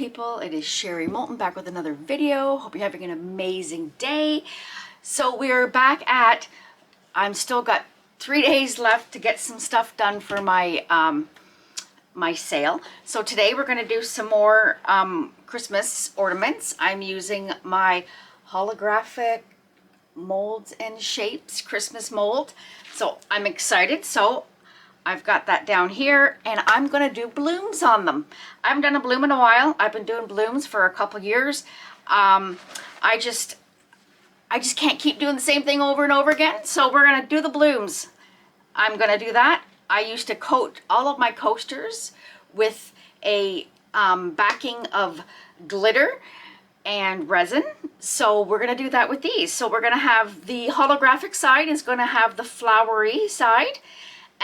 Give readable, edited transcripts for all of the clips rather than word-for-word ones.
people, it is Sherry Moulton back with another video. Hope you're having an amazing day. So we're back at, I'm still got 3 days left to get some stuff done for my my sale. So today we're going to do some more Christmas ornaments. I'm using my Holographic Molds and Shapes Christmas mold. So I'm excited. So I've got that down here and I'm going to do blooms on them. I haven't done a bloom in a while. I've been doing blooms for a couple years. I just can't keep doing the same thing over and over again. So we're going to do the blooms. I'm going to do that. I used to coat all of my coasters with a backing of glitter and resin. So we're going to do that with these. So we're going to have the holographic side is going to have the flowery side.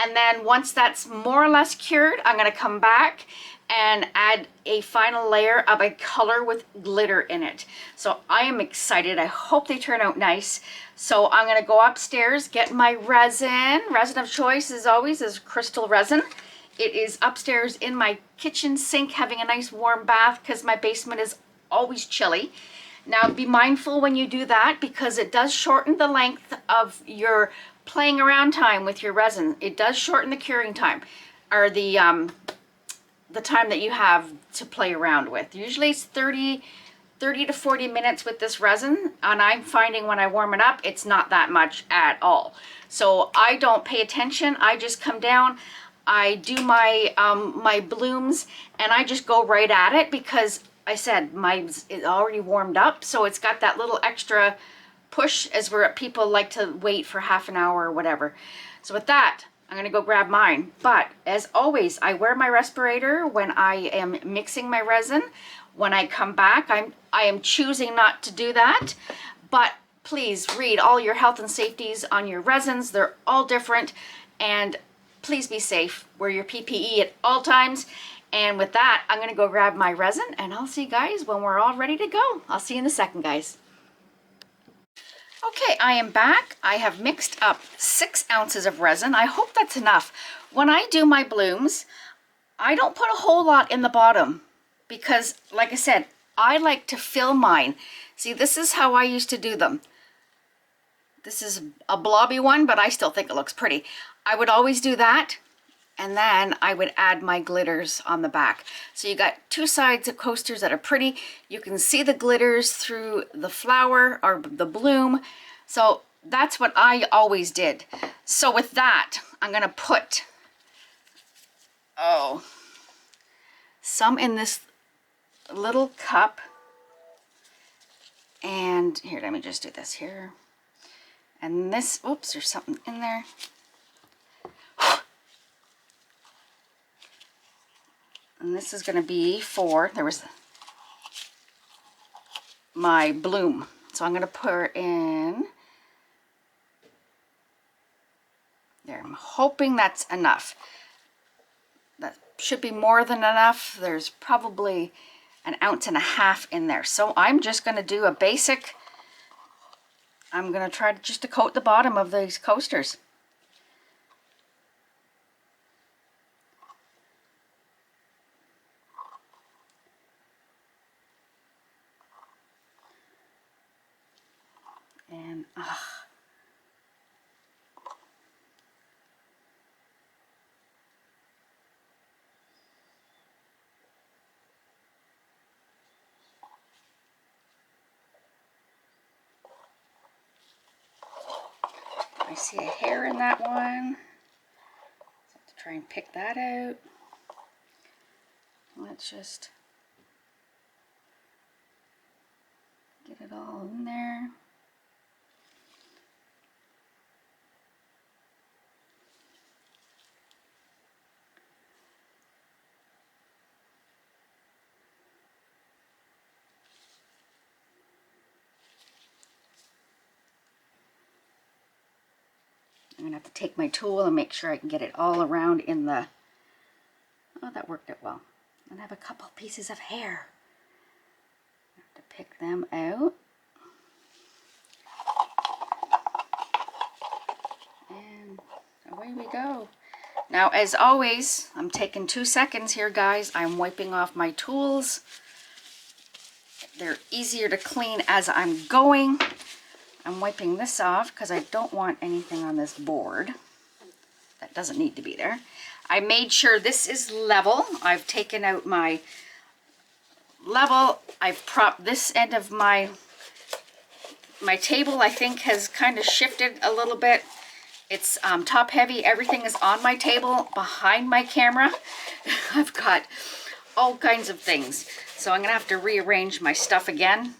And then once that's more or less cured, I'm going to come back and add a final layer of a color with glitter in it. So I am excited. I hope they turn out nice. So I'm going to go upstairs, get my resin. Resin of choice, as always, is Krystal Resin. It is upstairs in my kitchen sink, having a nice warm bath because my basement is always chilly. Now be mindful when you do that because it does shorten the length of your playing around time with your resin. It does shorten the curing time, or the time that you have to play around with. Usually it's 30 to 40 minutes with this resin, and I'm finding when I warm it up, it's not that much at all. So I don't pay attention. I just come down, I do my my blooms, and I just go right at it because I said mine's already warmed up, so it's got that little extra push as where people like to wait for half an hour or whatever. So with that, I'm gonna go grab mine. But as always, I wear my respirator when I am mixing my resin. When I come back, I am choosing not to do that. But please read all your health and safeties on your resins. They're all different. And please be safe. Wear your PPE at all times. And with that, I'm gonna go grab my resin and I'll see you guys when we're all ready to go. I'll see you in a second, guys. Okay, I am back. I have mixed up 6 ounces of resin. I hope that's enough. When I do my blooms, I don't put a whole lot in the bottom because, like I said, I like to fill mine. See, this is how I used to do them. This is a blobby one, but I still think it looks pretty. I would always do that, and then I would add my glitters on the back. So you got 2 sides of coasters that are pretty. You can see the glitters through the flower or the bloom. So that's what I always did. So with that, I'm gonna put, some in this little cup. And here, let me just do this here. And this, oops, there's something in there. And this is going to be for, there was my bloom. So I'm going to pour in there. I'm hoping that's enough. That should be more than enough. There's probably 1.5 ounces in there. So I'm just going to do a basic, I'm going to try just to coat the bottom of these coasters. And I see a hair in that one. So I have to try and pick that out. Let's just get it all in there. I'm going to have to take my tool and make sure I can get it all around in the, oh, that worked out well. And I have a couple pieces of hair. I have to pick them out. And away we go. Now, as always, I'm taking 2 seconds here, guys. I'm wiping off my tools they're easier to clean as I'm going. I'm wiping this off because I don't want anything on this board that doesn't need to be there. I made sure this is level. I've taken out my level. I've propped this end of my table, I think, has kind of shifted a little bit. It's top heavy. Everything is on my table behind my camera. I've got all kinds of things. So I'm gonna have to rearrange my stuff again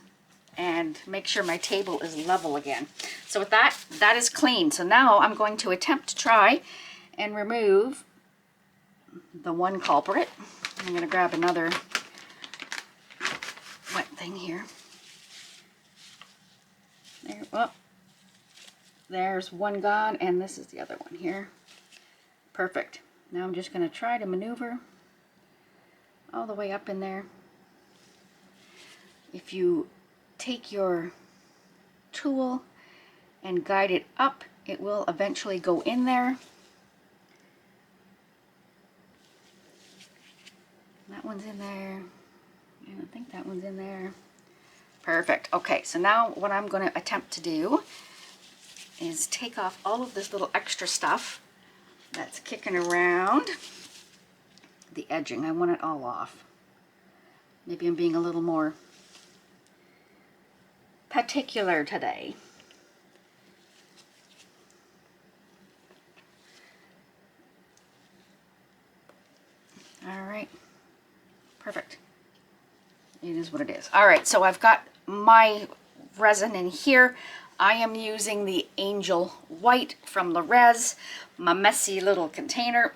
and make sure my table is level again. So with that, that is clean. So now I'm going to attempt to try and remove the one culprit. I'm gonna grab another wet thing here. There, oh, there's one gone, and this is the other one here. Perfect. Now I'm just gonna try to maneuver all the way up in there. If you take your tool and guide it up, it will eventually go in there. That one's in there. And I think that one's in there. Perfect. Okay, so now what I'm going to attempt to do is take off all of this little extra stuff that's kicking around the edging. I want it all off. Maybe I'm being a little more particular today. All right, perfect. It is what it is. All right, so I've got my resin in here. I am using the Angel White from Rez, my messy little container.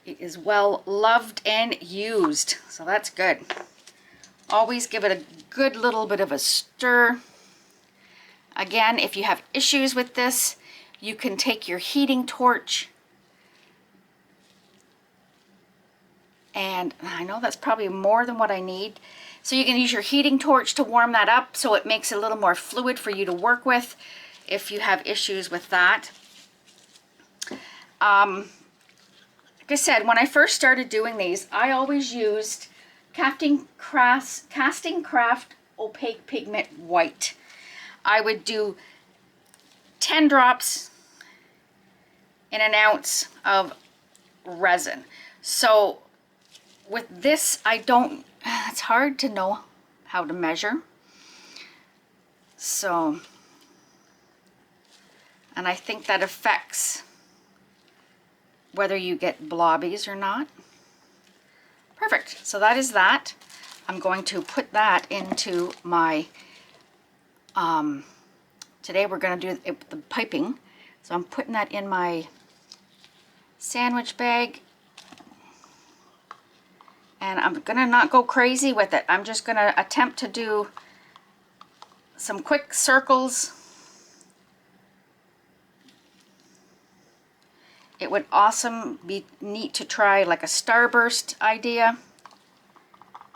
It is well loved and used, so that's good. Always give it a good little bit of a stir. Again, if you have issues with this, you can take your heating torch, and I know that's probably more than what I need. So you can use your heating torch to warm that up so it makes it a little more fluid for you to work with if you have issues with that. Like I said, when I first started doing these, I always used Casting Craft Opaque Pigment White. I would do 10 drops in an ounce of resin. So with this, it's hard to know how to measure. So, and I think that affects whether you get blobbies or not. Perfect. So that is that. I'm going to put that into my, today we're going to do the piping. So I'm putting that in my sandwich bag. And I'm going to not go crazy with it. I'm just going to attempt to do some quick circles. It would awesome be neat to try like a starburst idea.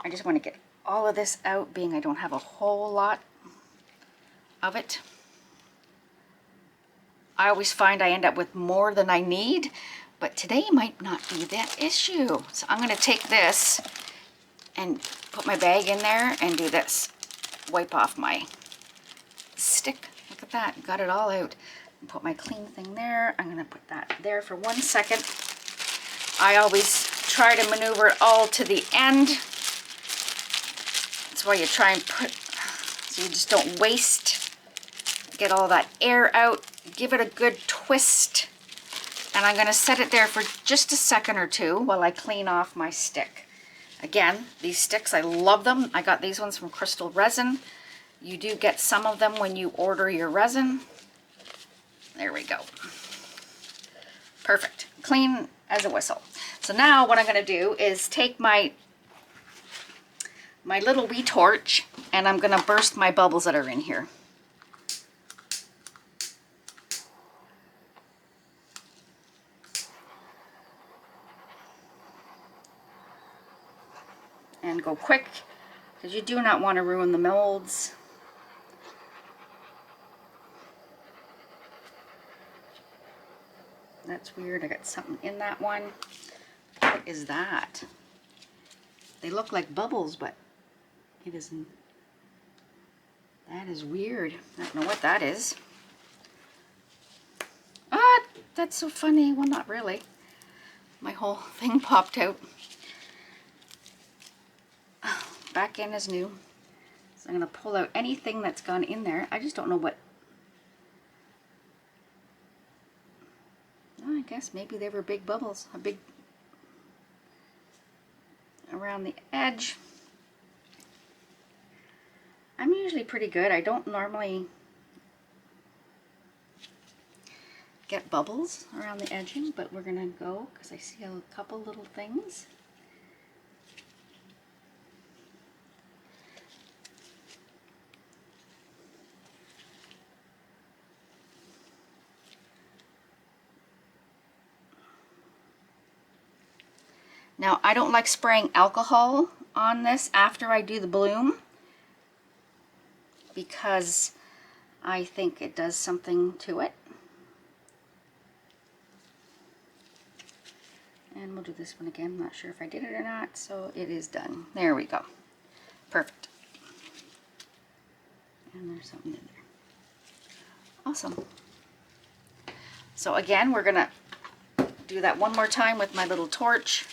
I just want to get all of this out, being I don't have a whole lot of it. I always find I end up with more than I need, but today might not be that issue. So I'm going to take this and put my bag in there and do this. Wipe off my stick. Look at that, got it all out. Put my clean thing there. I'm gonna put that there for 1 second. I always try to maneuver it all to the end. That's why you try and put, so you just don't waste. Get all that air out. Give it a good twist. And I'm gonna set it there for just a second or two while I clean off my stick. Again, these sticks, I love them. I got these ones from Krystal Resin. You do get some of them when you order your resin. There we go. Perfect. Clean as a whistle. So now what I'm going to do is take my little wee torch, and I'm going to burst my bubbles that are in here. And go quick, because you do not want to ruin the molds. That's weird. I got something in that one. What is that? They look like bubbles, but it isn't. That is weird. I don't know what that is. Ah, that's so funny. Well, not really. My whole thing popped out. Back in is new. So I'm going to pull out anything that's gone in there. I just don't know what. Oh, I guess maybe they were big bubbles. A big around the edge. I'm usually pretty good. I don't normally get bubbles around the edging, but we're going to go because I see a couple little things. Now, I don't like spraying alcohol on this after I do the bloom because I think it does something to it. And we'll do this one again. I'm not sure if I did it or not, so it is done. There we go. Perfect. And there's something in there. Awesome. So again, we're gonna do that one more time with my little torch.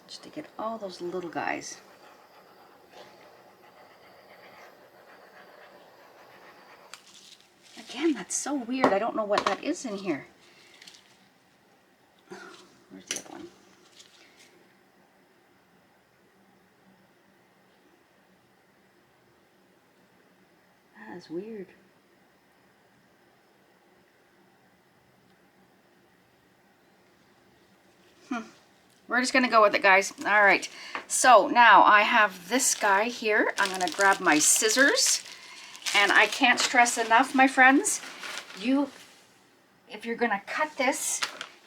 Just to get all those little guys. Again, that's so weird. I don't know what that is in here. Where's the other one? That is weird. We're just going to go with it, guys. All right. So now I have this guy here. I'm going to grab my scissors. And I can't stress enough, my friends, if you're going to cut this,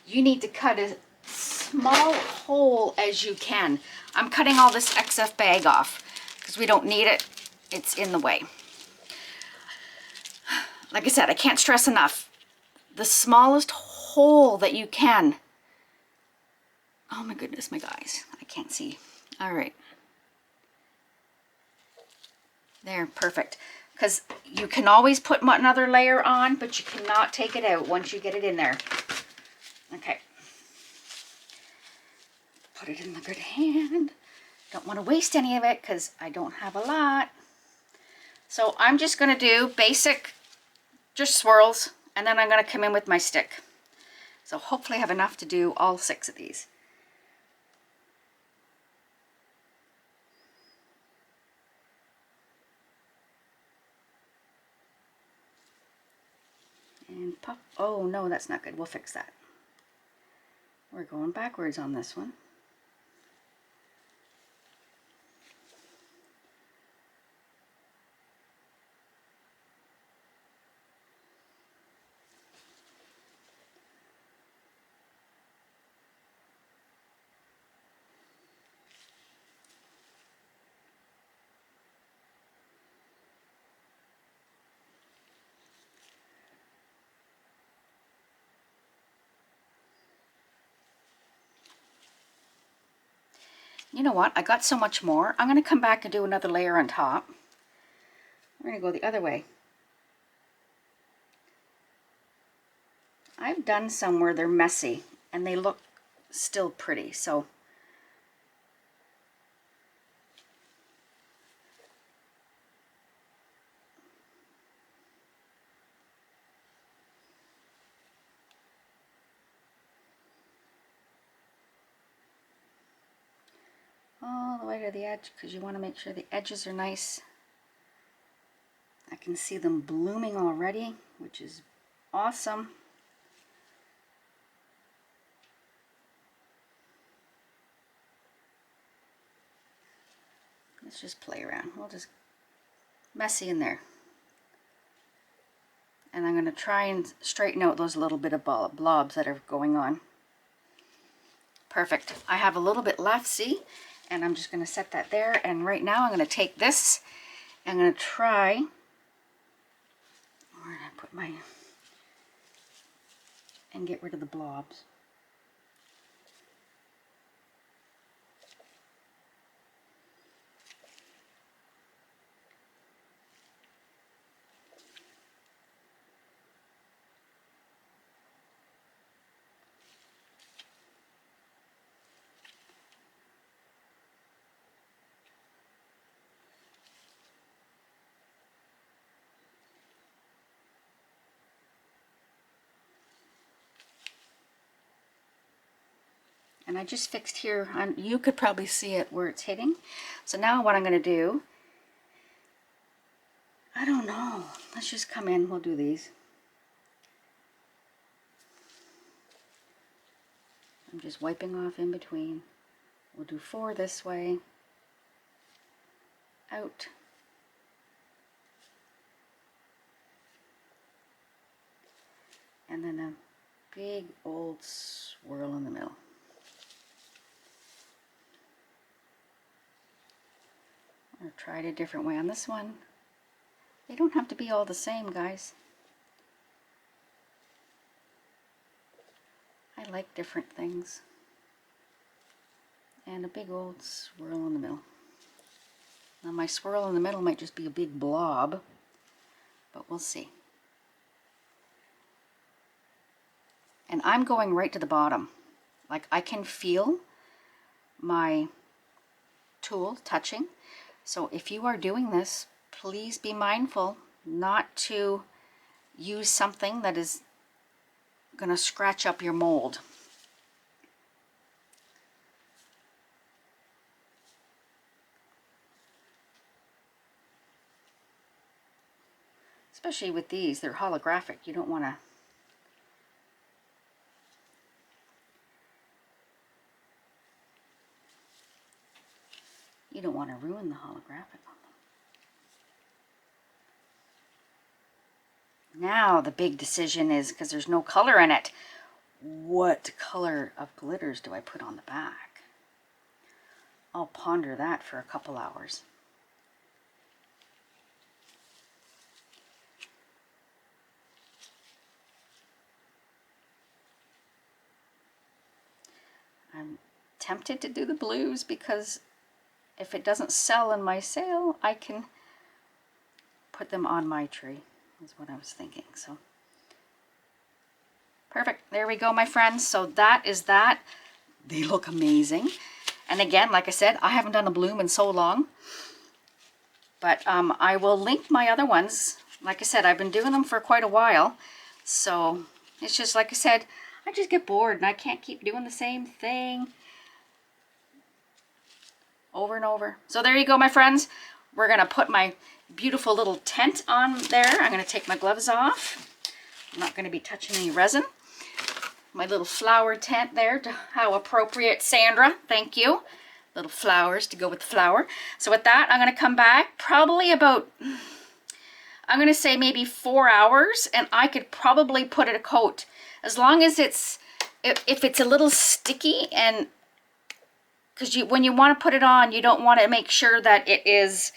you need to cut as small hole as you can. I'm cutting all this XF bag off because we don't need it. It's in the way. Like I said, I can't stress enough. The smallest hole that you can. Oh my goodness, my guys. I can't see. All right. There, perfect. Because you can always put another layer on, but you cannot take it out once you get it in there. Okay. Put it in the good hand. Don't want to waste any of it because I don't have a lot. So I'm just going to do basic, just swirls, and then I'm going to come in with my stick. So hopefully I have enough to do all 6 of these. And pop. Oh no, that's not good. We'll fix that. We're going backwards on this one. You know what? I got so much more. I'm going to come back and do another layer on top. We're going to go the other way. I've done some where they're messy and they look still pretty, so all the way to the edge because you want to make sure the edges are nice. I can see them blooming already, which is awesome. Let's just play around. We'll just messy in there. And I'm going to try and straighten out those little bit of blobs that are going on. Perfect. I have a little bit left, see? And I'm just going to set that there. And right now I'm going to take this. I'm going to try. Where did I put my... And get rid of the blobs. And I just fixed here, you could probably see it where it's hitting. So now what I'm going to do, I don't know, let's just come in, we'll do these. I'm just wiping off in between. We'll do 4 this way, out, and then a big old swirl in the middle. Or try it a different way on this one. They don't have to be all the same, guys. I like different things. And a big old swirl in the middle. Now my swirl in the middle might just be a big blob, but we'll see. And I'm going right to the bottom. Like I can feel my tool touching. So if you are doing this, please be mindful not to use something that is going to scratch up your mold. Especially with these, they're holographic. You don't want to ruin the holographic on them. Now the big decision is, because there's no color in it, what color of glitters do I put on the back? I'll ponder that for a couple hours. I'm tempted to do the blues because if it doesn't sell in my sale, I can put them on my tree, is what I was thinking. So perfect. There we go, my friends. So that is that. They look amazing. And again, like I said, I haven't done a bloom in so long. But I will link my other ones. Like I said, I've been doing them for quite a while. So it's just like I said, I just get bored and I can't keep doing the same thing over and over. So there you go, my friends. We're going to put my beautiful little tent on there. I'm going to take my gloves off. I'm not going to be touching any resin. My little flower tent there. How appropriate, Sandra. Thank you. Little flowers to go with the flower. So with that, I'm going to come back probably about, I'm going to say maybe 4 hours, and I could probably put it a coat. As long as it's, if it's a little sticky, and because when you want to put it on, you don't want to make sure that it is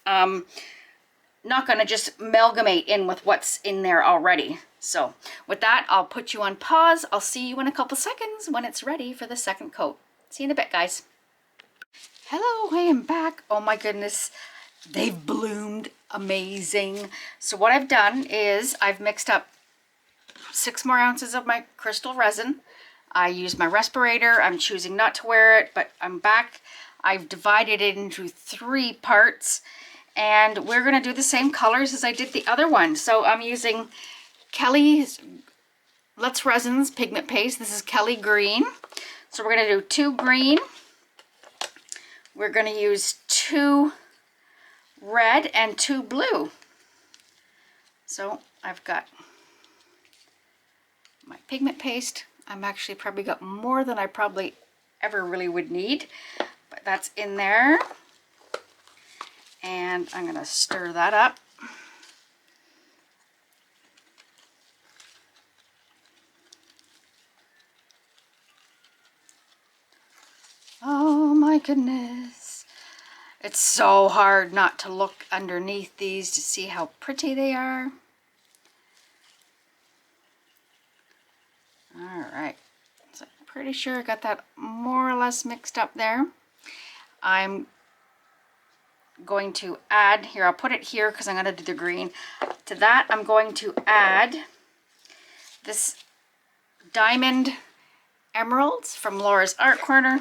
not going to just amalgamate in with what's in there already. So with that, I'll put you on pause. I'll see you in a couple seconds when it's ready for the second coat. See you in a bit, guys. Hello, I am back. Oh my goodness, they've bloomed amazing. So what I've done is I've mixed up 6 more ounces of my Krystal Resin. I used my respirator. I'm choosing not to wear it, but I'm back. I've divided it into 3 parts, and we're going to do the same colors as I did the other one. So I'm using Kelly's Let's Resin's pigment paste. This is Kelly Green. So we're going to do 2 green. We're going to use 2 red and 2 blue. So I've got my pigment paste. I'm actually probably got more than I probably ever really would need, but that's in there. And I'm going to stir that up. Oh my goodness. It's so hard not to look underneath these to see how pretty they are. All right, so I'm pretty sure I got that more or less mixed up there. I'm going to add, here, I'll put it here because I'm going to do the green. To that, I'm going to add this Diamond Emeralds from Laura's Art Corner.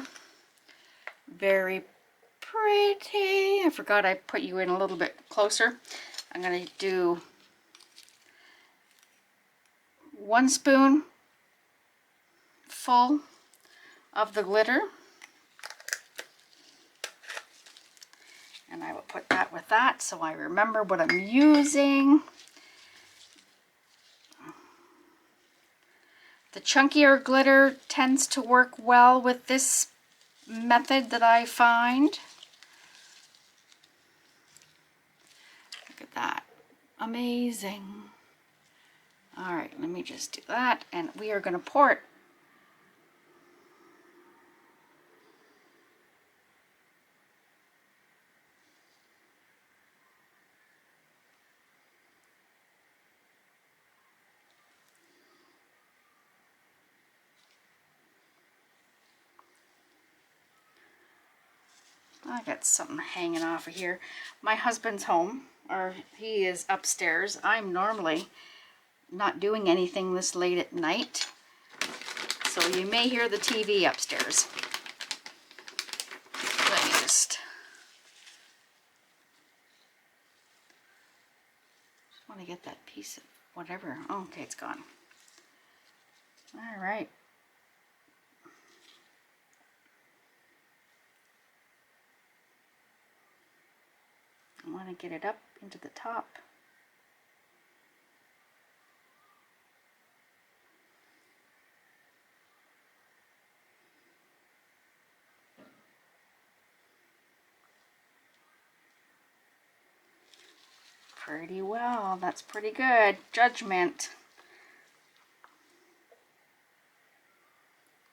Very pretty. I forgot I put you in a little bit closer. I'm going to do 1 spoon full of the glitter. And I will put that with that so I remember what I'm using. The chunkier glitter tends to work well with this method that I find. Look at that. Amazing. All right, let me just do that, and we are going to pour it. I got something hanging off of here. My husband's home, or he is upstairs. I'm normally not doing anything this late at night, so you may hear the TV upstairs. Let me just want to get that piece of whatever. Oh, okay, it's gone. All right. I want to get it up into the top. Pretty well. That's pretty good. Judgment.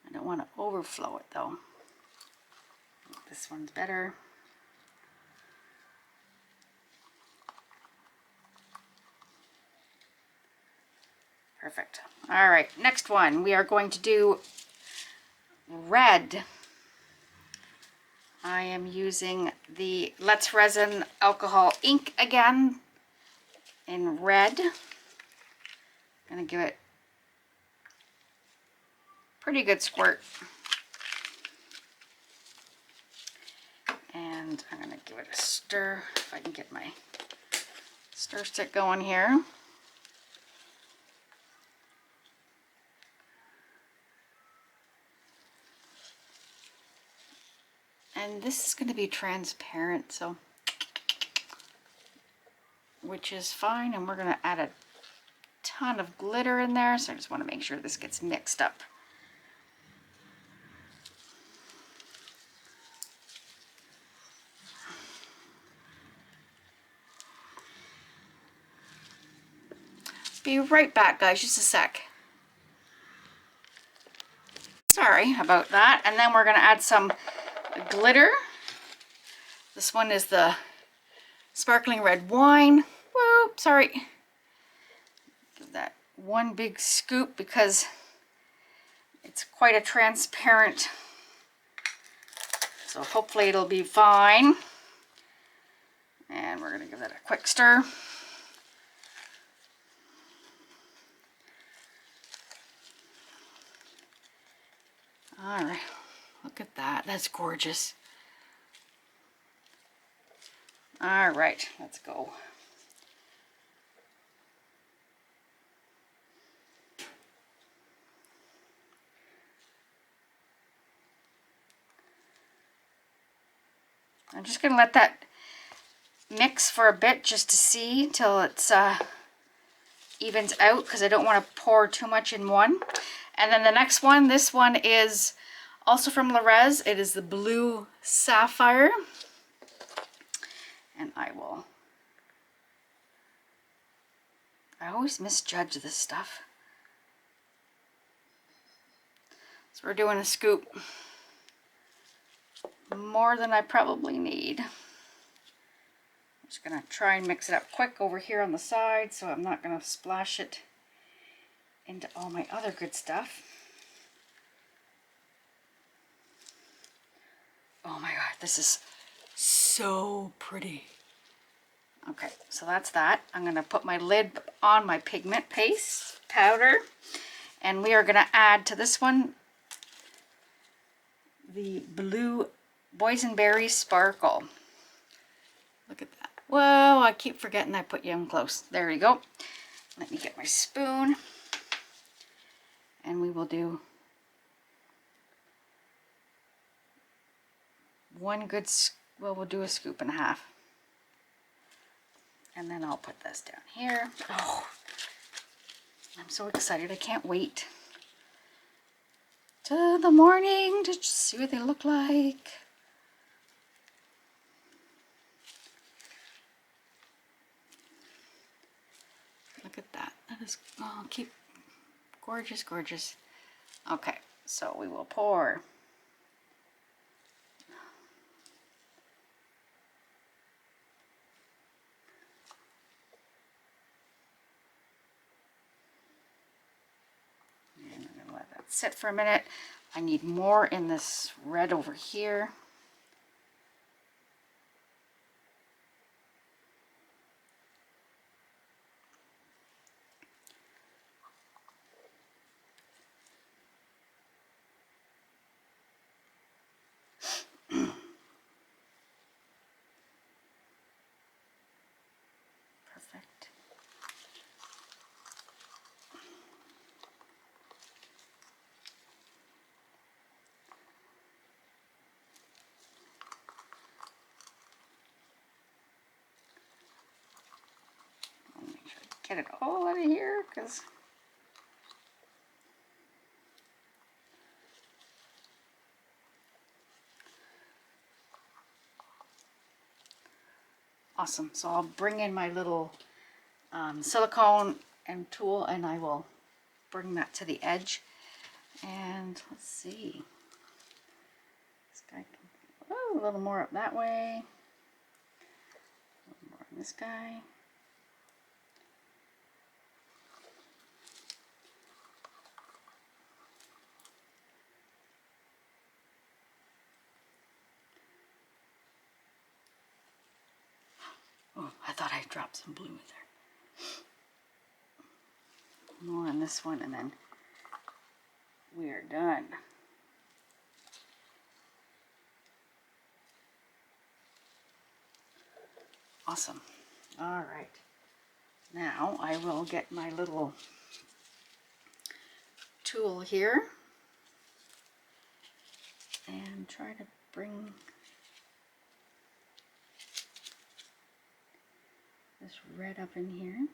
I don't want to overflow it though. This one's better. Perfect. All right, next one. We are going to do red. I am using the Let's Resin alcohol ink again in red. I'm gonna give it a pretty good squirt. And I'm gonna give it a stir, if I can get my stir stick going here. And this is going to be transparent, so which is fine. And we're going to add a ton of glitter in there, so I just want to make sure this gets mixed up. Be right back, guys, just a sec. Sorry about that. And then we're going to add some glitter. This one is the sparkling red wine. Whoop, sorry. Give that one big scoop because it's quite a transparent, so hopefully it'll be fine. And we're going to give that a quick stir. All right, look at that. That's gorgeous. All right, let's go. I'm just going to let that mix for a bit just to see till it's evens out, because I don't want to pour too much in one. And then the next one, this one is also from Rez. It is the blue Sapphire. And I always misjudge this stuff. So we're doing a scoop. More than I probably need. I'm just going to try and mix it up quick over here on the side, so I'm not going to splash it into all my other good stuff. Oh my god, this is so pretty. Okay, so that's that. I'm going to put my lid on my pigment paste powder, and we are going to add to this one the blue Boysenberry Sparkle. Look at that. Whoa, I keep forgetting I put you in close. There we go. Let me get my spoon. And we will do one good, well, we'll do a scoop and a half. And then I'll put this down here. Oh, I'm so excited. I can't wait till the morning to see what they look like. Look at that. That is, oh, keep gorgeous, gorgeous. Okay, so we will pour. And I'm gonna let that sit for a minute. I need more in this red over here. Perfect. I'll make sure I get it all out of here, because awesome. So I'll bring in my little silicone and tool, and I will bring that to the edge. And let's see. This guy can, oh, a little more up that way. A little more on this guy. Oh, I thought I dropped some blue in there. More on this one, and then we are done. Awesome. All right. Now I will get my little tool here and try to bring this red up in here.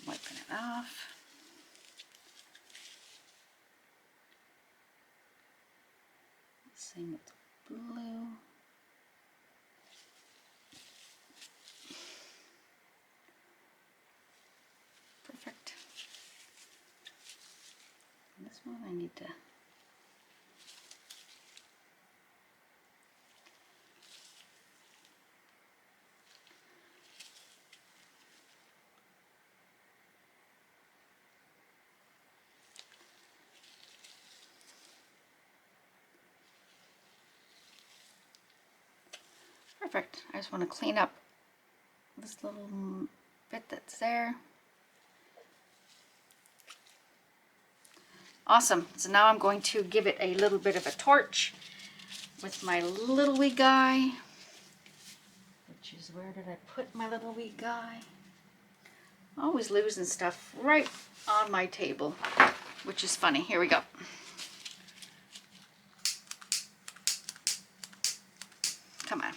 Wiping it off. Same with the blue. Perfect. And this one I need to perfect. I just want to clean up this little bit that's there. Awesome. So now I'm going to give it a little bit of a torch with my little wee guy, which is, where did I put my little wee guy? Always losing stuff right on my table, which is funny. Here we go. Come on.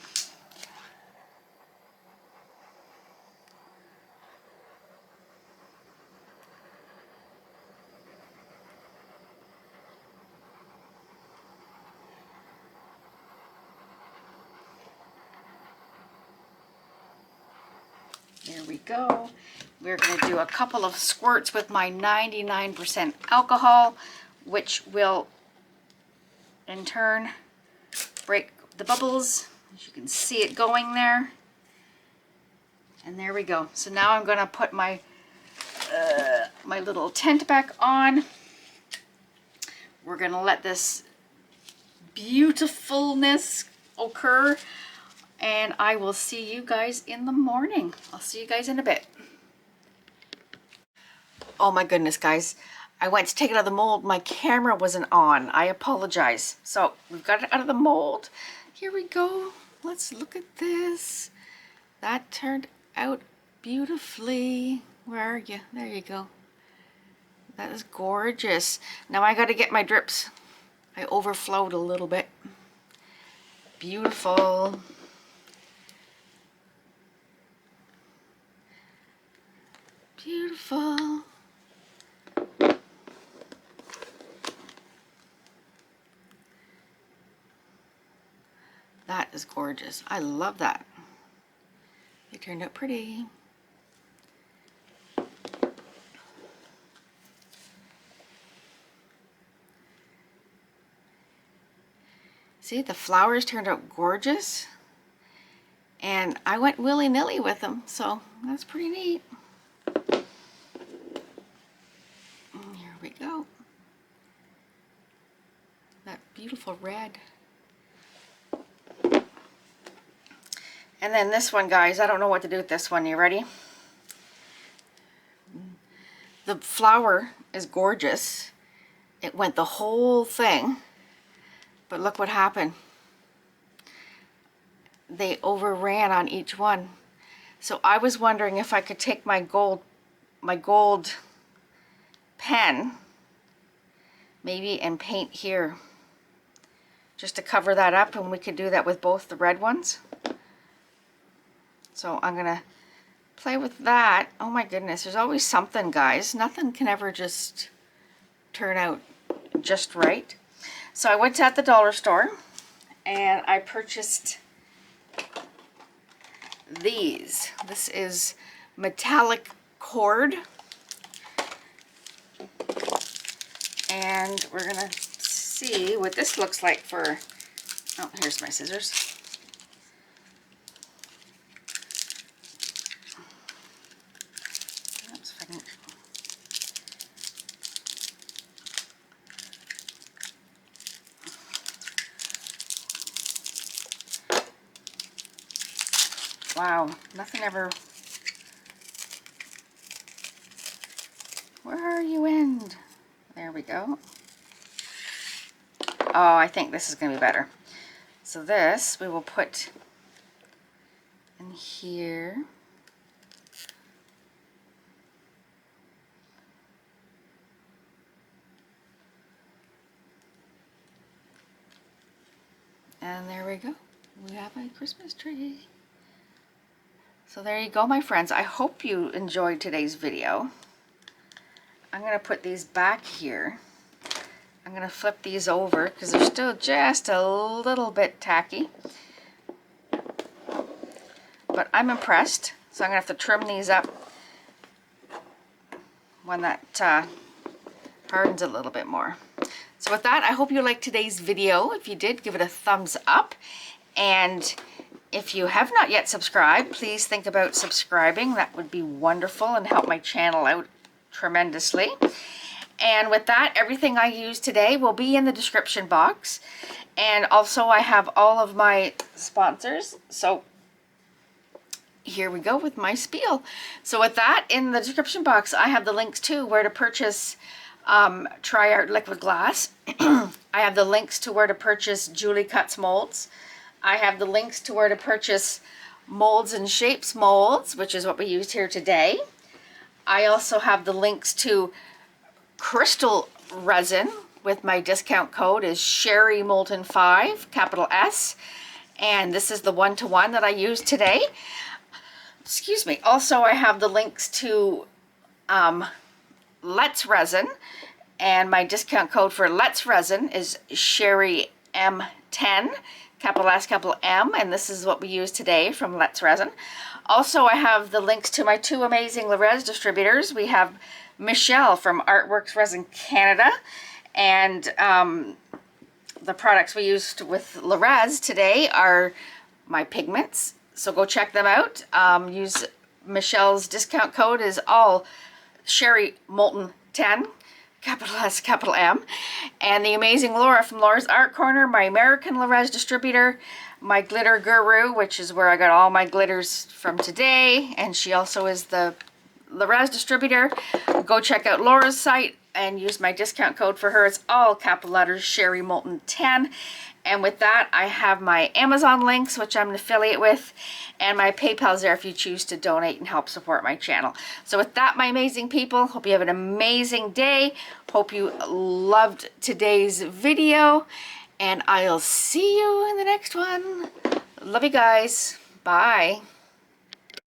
There we go. We're going to do a couple of squirts with my 99% alcohol, which will in turn break the bubbles. As you can see it going there. And there we go. So now I'm going to put my my little tent back on. We're going to let this beautifulness occur. And I will see you guys in the morning. I'll see you guys in a bit. Oh my goodness, guys. I went to take it out of the mold. My camera wasn't on. I apologize. So we've got it out of the mold. Here we go. Let's look at this. That turned out beautifully. Where are you? There you go. That is gorgeous. Now I got to get my drips. I overflowed a little bit. Beautiful. Beautiful. That is gorgeous. I love that. They turned out pretty. See, the flowers turned out gorgeous. And I went willy-nilly with them, so that's pretty neat. And here we go. That beautiful red. And then this one, guys, I don't know what to do with this one. You ready? The flower is gorgeous. It went the whole thing. But look what happened. They overran on each one. So I was wondering if I could take my gold pen, maybe, and paint here. Just to cover that up, and we could do that with both the red ones. So I'm gonna play with that. Oh my goodness, there's always something, guys. Nothing can ever just turn out just right. So I went to the dollar store and I purchased these. This is metallic cord. And we're gonna see what this looks like for, oh, here's my scissors. Wow, nothing ever. Where are you, end? There we go. Oh, I think this is going to be better. So this we will put in here. And there we go. We have a Christmas tree. So there you go, my friends. I hope you enjoyed today's video. I'm going to put these back here. I'm going to flip these over because they're still just a little bit tacky. But I'm impressed. So I'm going to have to trim these up when that hardens a little bit more. So with that, I hope you liked today's video. If you did, give it a thumbs up. And if you have not yet subscribed, please think about subscribing. That would be wonderful and help my channel out tremendously. And with that, everything I used today will be in the description box. And also I have all of my sponsors. So here we go with my spiel. So with that, in the description box, I have the links to where to purchase TriArt liquid glass. I have the links to where to purchase Julie Cuts molds. I have the links to where to purchase molds and shapes molds, which is what we used here today. I also have the links to Krystal Resin with my discount code is Sherry Moulton 5, capital S. And this is the one-to-one that I used today. Excuse me. Also, I have the links to Let's Resin. And my discount code for Let's Resin is Sherry M10. Capital S, capital M, and this is what we use today from Let's Resin. Also, I have the links to my two amazing Rez distributors. We have Michelle from Artworks Resin Canada, and the products we used with Rez today are my pigments, so go check them out. Use Michelle's discount code is all Sherry Moulton 10. Capital S, capital M. And the amazing Laura from Laura's Art Corner, my American Rez distributor, my glitter guru, which is where I got all my glitters from today, and she also is the Rez distributor. Go check out Laura's site and use my discount code for her. It's all capital letters, Sherry Moulton 10. And with that, I have my Amazon links, which I'm an affiliate with, and my PayPal's there if you choose to donate and help support my channel. So with that, my amazing people, hope you have an amazing day. Hope you loved today's video, and I'll see you in the next one. Love you guys. Bye.